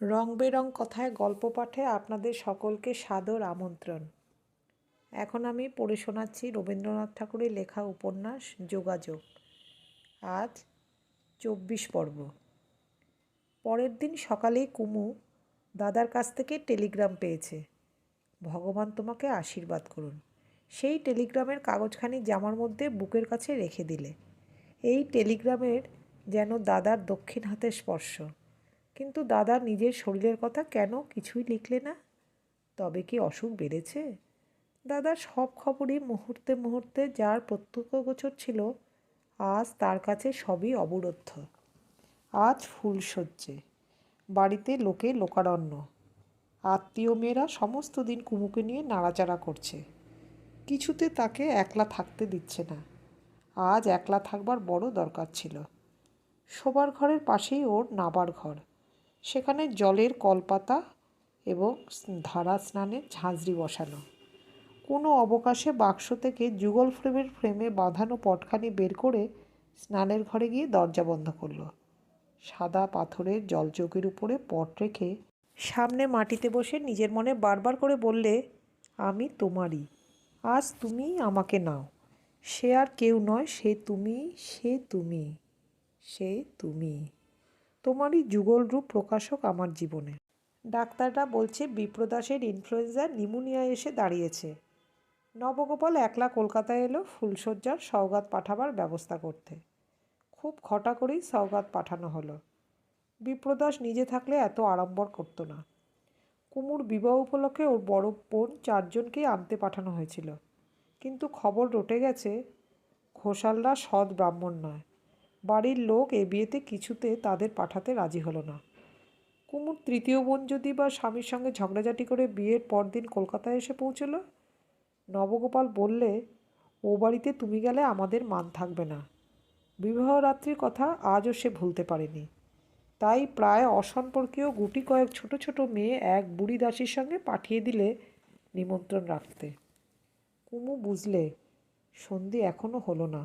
রং বেরং কথায় গল্প পাঠে আপনাদের সকলকে সাদর আমন্ত্রণ। এখন আমি পড়ে শোনাচ্ছি রবীন্দ্রনাথ ঠাকুরের লেখা উপন্যাস যোগাযোগ। আজ 24 পর্ব। পরের দিন সকালেই কুমু দাদার কাছ থেকে টেলিগ্রাম পেয়েছে, ভগবান তোমাকে আশীর্বাদ করুন। সেই টেলিগ্রামের কাগজখানি জামার মধ্যে বুকের কাছে রেখে দিলে। এই টেলিগ্রামের যেন দাদার দক্ষিণ হাতের স্পর্শ। কিন্তু দাদা নিজের শরীরের কথা কেন কিছুই লিখলে না? তবে কি অসুখ বেড়েছে? দাদার সব খবরই মুহূর্তে মুহূর্তে যার প্রত্যক্ষগোচর ছিল, আজ তার কাছে সবই অবরুদ্ধ। আজ ফুলশয্যে, বাড়িতে লোকে লোকারণ্য। আত্মীয় মেয়েরা সমস্ত দিন কুমুকে নিয়ে নাড়াচাড়া করছে, কিছুতে তাকে একলা থাকতে দিচ্ছে না। আজ একলা থাকবার বড় দরকার ছিল। শোবার ঘরের পাশেই ওর নাবার ঘর, সেখানে জলের কলপাতা এবং ধারা স্নানের ঝাঁঝরি বসানো। কোনো অবকাশে বাক্স থেকে যুগল ফ্রেমে বাঁধানো পটখানি বের করে স্নানের ঘরে গিয়ে দরজা বন্ধ করলো। সাদা পাথরের জলচৌকির উপরে পট রেখে সামনে মাটিতে বসে নিজের মনে বারবার করে বললে, আমি তোমারই, আজ তুমি আমাকে নাও। সে আর কেউ নয়, সে তুমি, সে তুমি, সে তুমি। তোমারই যুগল রূপ প্রকাশক আমার জীবনে। ডাক্তাররা বলছে বিপ্রদাসের ইনফ্লুয়েঞ্জা নিউমোনিয়া এসে দাঁড়িয়েছে। নবগোপাল একলা কলকাতায় এলো ফুলশয্যার সওগাত পাঠাবার ব্যবস্থা করতে। খুব ঘটা করেই সওগাত পাঠানো হলো। বিপ্রদাস নিজে থাকলে এত আড়ম্বর করতো না। কুমুর বিবাহ উপলক্ষে ওর বড় বোন 4 জনকেই আনতে পাঠানো হয়েছিল, কিন্তু খবর রটে গেছে ঘোষালরা সৎ ব্রাহ্মণ নয়। বাড়ির লোক এ বিয়েতে কিছুতে তাদের পাঠাতে রাজি হলো না। কুমুর তৃতীয় বোন যদি বা স্বামীর সঙ্গে ঝগড়াঝাটি করে বিয়ের পরদিন কলকাতায় এসে পৌঁছল। নবগোপাল বললে, ও বাড়িতে তুমি গেলে আমাদের মান থাকবে না। বিবাহ রাত্রির কথা আজও সে ভুলতে পারেনি। তাই প্রায় অসম্পর্কীয় গুটি কয়েক ছোট ছোট মেয়ে এক বুড়ি দাসীর সঙ্গে পাঠিয়ে দিলে নিমন্ত্রণ রাখতে। কুমু বুঝলে সন্ধে এখনও হলো না,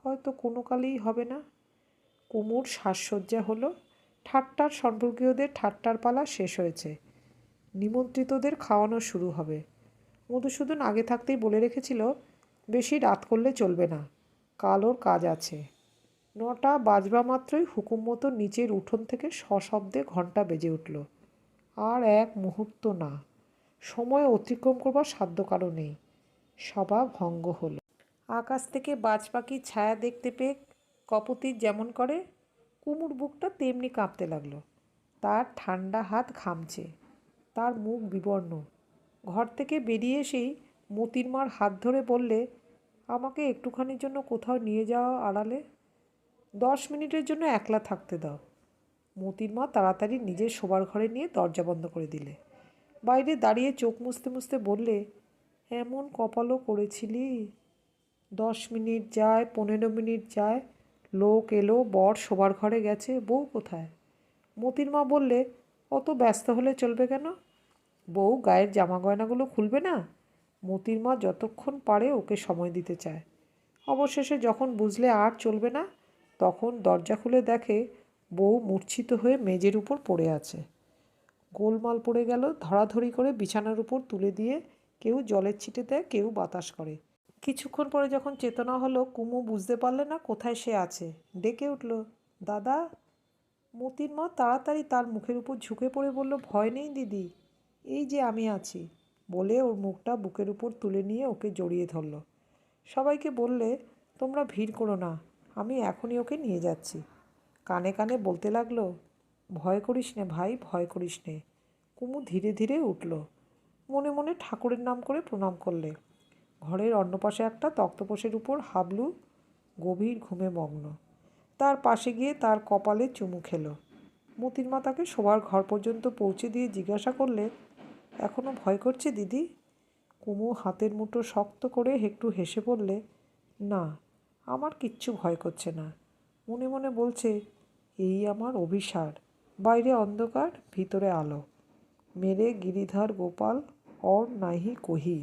হয়তো কোনো কালেই হবে না। কুমুর সাজসজ্জা হলো, ঠাট্টার সম্পর্কীয়দের ঠাট্টার পালা শেষ হয়েছে, নিমন্ত্রিতদের খাওয়ানো শুরু হবে। মধুসূদন আগে থাকতেই বলে রেখেছিল, বেশি রাত করলে চলবে না, কাল ওর কাজ আছে। 9টা বাজবা মাত্রই হুকুম মতো নিচের উঠোন থেকে সশব্দে ঘণ্টা বেজে উঠল। আর এক মুহূর্ত না, সময় অতিক্রম করবার সাধ্য কারো নেই। সভা ভঙ্গ হলো। আকাশ থেকে বাজ পাখির ছায়া দেখতে পেয়ে কপতির যেমন করে, কুমুর বুকটা তেমনি কাঁপতে লাগলো। তার ঠান্ডা হাত ঘামছে, তার মুখ বিবর্ণ। ঘর থেকে বেরিয়ে এসেই মোতির মার হাত ধরে বললে, আমাকে একটুখানির জন্য কোথাও নিয়ে যাওয়া আড়ালে, 10 মিনিটের জন্য একলা থাকতে দাও। মোতির মা তাড়াতাড়ি নিজের শোবার ঘরে নিয়ে দরজা বন্ধ করে দিলে। বাইরে দাঁড়িয়ে চোখ মুছতে মুছতে বললে, এমন কপালও করেছিলি? 10 মিনিট যায়, 15 মিনিট যায়, লোক এলো, বর শোবার ঘরে গেছে, বউ কোথায়? মোতির মা বললে, অত ব্যস্ত হলে চলবে কেন? বউ গায়ের জামা গয়নাগুলো খুলবে না? মোতির মা যতক্ষণ পারে ওকে সময় দিতে চায়। অবশেষে যখন বুঝলে আর চলবে না, তখন দরজা খুলে দেখে বউ মূর্ছিত হয়ে মেজের উপর পড়ে আছে। গোলমাল পড়ে গেল। ধরাধরি করে বিছানার উপর তুলে দিয়ে কেউ জলের ছিটে দেয়, কেউ বাতাস করে। কিছুক্ষণ পরে যখন চেতনা হলো, কুমু বুঝতে পারলে না কোথায় সে আছে। ডেকে উঠল, দাদা। মোতির মা তাড়াতাড়ি তার মুখের উপর ঝুঁকে পড়ে বলল, ভয় নেই দিদি, এই যে আমি আছি, বলে ওর মুখটা বুকের উপর তুলে নিয়ে ওকে জড়িয়ে ধরল। সবাইকে বললে, তোমরা ভিড় করো না, আমি এখনই ওকে নিয়ে যাচ্ছি। কানে কানে বলতে লাগলো, ভয় করিস নে ভাই, ভয় করিস নে। কুমু ধীরে ধীরে উঠল, মনে মনে ঠাকুরের নাম করে প্রণাম করলে। ঘরের অন্য পাশে একটা তক্তপোষের উপর হাবলু গভীর ঘুমে মগ্ন। তার পাশে গিয়ে তার কপালে চুমু খেলো। মোতির মা তাকে শোবার ঘর পর্যন্ত পৌঁছে দিয়ে জিজ্ঞাসা করলে, এখনও ভয় করছে দিদি? কুমু হাতের মুঠো শক্ত করে একটু হেসে বললে, না, আমার কিচ্ছু ভয় করছে না। মনে মনে বলছে, এই আমার অভিসার, বাইরে অন্ধকার, ভিতরে আলো, মেরে গিরিধর গোপাল और नहीं कोही।